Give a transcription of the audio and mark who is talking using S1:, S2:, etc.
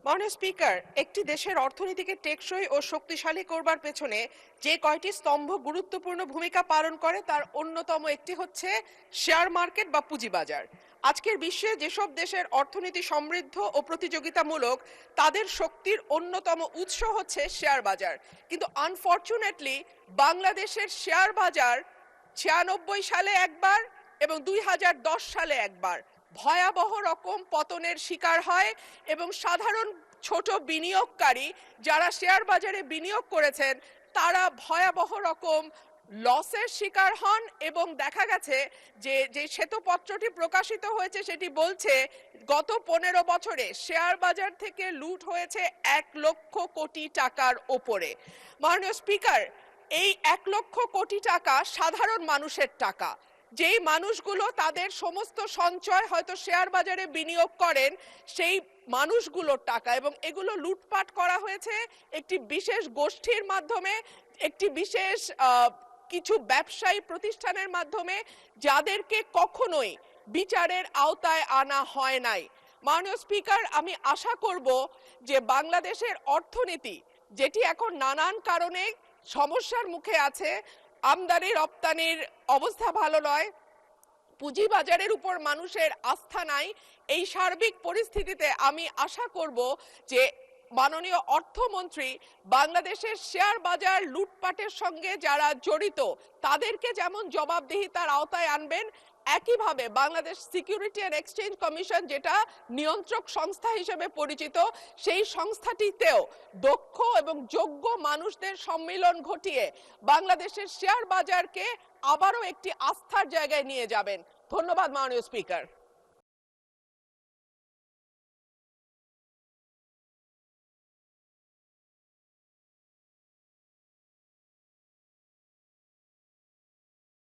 S1: মাননীয় স্পিকার, একটি দেশের অর্থনীতিকে টেকসই ও শক্তিশালী করবার পেছনে যে কয়টি স্তম্ভ গুরুত্বপূর্ণ ভূমিকা পালন করে তার অন্যতম একটি হচ্ছে শেয়ার মার্কেট বা পুঁজিবাজার। আজকের বিশ্বে যেসব দেশের অর্থনীতি সমৃদ্ধ ও প্রতিযোগিতামূলক, তাদের শক্তির অন্যতম উৎস হচ্ছে শেয়ার বাজার। কিন্তু আনফরচুনেটলি বাংলাদেশের শেয়ার বাজার 96 সালে একবার এবং 2010 সালে একবার ভয়াবহ রকম পতনের শিকার হয় এবং সাধারণ ছোট বিনিয়োগকারী যারা শেয়ার বাজারে বিনিয়োগ করেছেন তারা ভয়াবহ রকম লসের শিকার হন। এবং দেখা গেছে যে যে শ্বেতপত্রটি প্রকাশিত হয়েছে সেটি বলছে গত 15 বছরে শেয়ার বাজার থেকে লুট হয়েছে 1 লক্ষ কোটি টাকার ওপরে। মাননীয় স্পিকার, এই 1 লক্ষ কোটি টাকা সাধারণ মানুষের টাকা, যেই মানুষগুলো তাদের সমস্ত সঞ্চয় হয়তো শেয়ার বাজারে বিনিয়োগ করেন, সেই মানুষগুলোর টাকা, এবং এগুলো লুটপাট করা হয়েছে একটি বিশেষ গোষ্ঠীর মাধ্যমে, একটি বিশেষ কিছু ব্যবসায়ী প্রতিষ্ঠানের মাধ্যমে, যাদেরকে কখনোই বিচারের আওতায় আনা হয় নাই। মাননীয় স্পিকার, আমি আশা করব যে বাংলাদেশের অর্থনীতি, যেটি এখন নানান কারণে সমস্যার মুখে আছে, আমদানি রপ্তানির অবস্থা ভালো নয়, পুঁজিবাজারের উপর মানুষের আস্থা নাই, এই সার্বিক পরিস্থিতিতে আমি আশা করব যে মাননীয় অর্থমন্ত্রী বাংলাদেশের শেয়ার বাজার লুটপাটের সঙ্গে যারা জড়িত তাদেরকে যেমন জবাবদিহিতার আওতায় আনবেন, একইভাবে Bangladesh security and exchange commission, যেটা নিয়ন্ত্রক সংস্থা হিসেবে পরিচিত, সেই সংস্থাটিতেও দক্ষ এবং যোগ্য মানুষদের সম্মিলন ঘটিয়ে বাংলাদেশের শেয়ার বাজারকে আবারও একটি আস্থার জায়গায় নিয়ে যাবেন। ধন্যবাদ মাননীয় স্পিকার।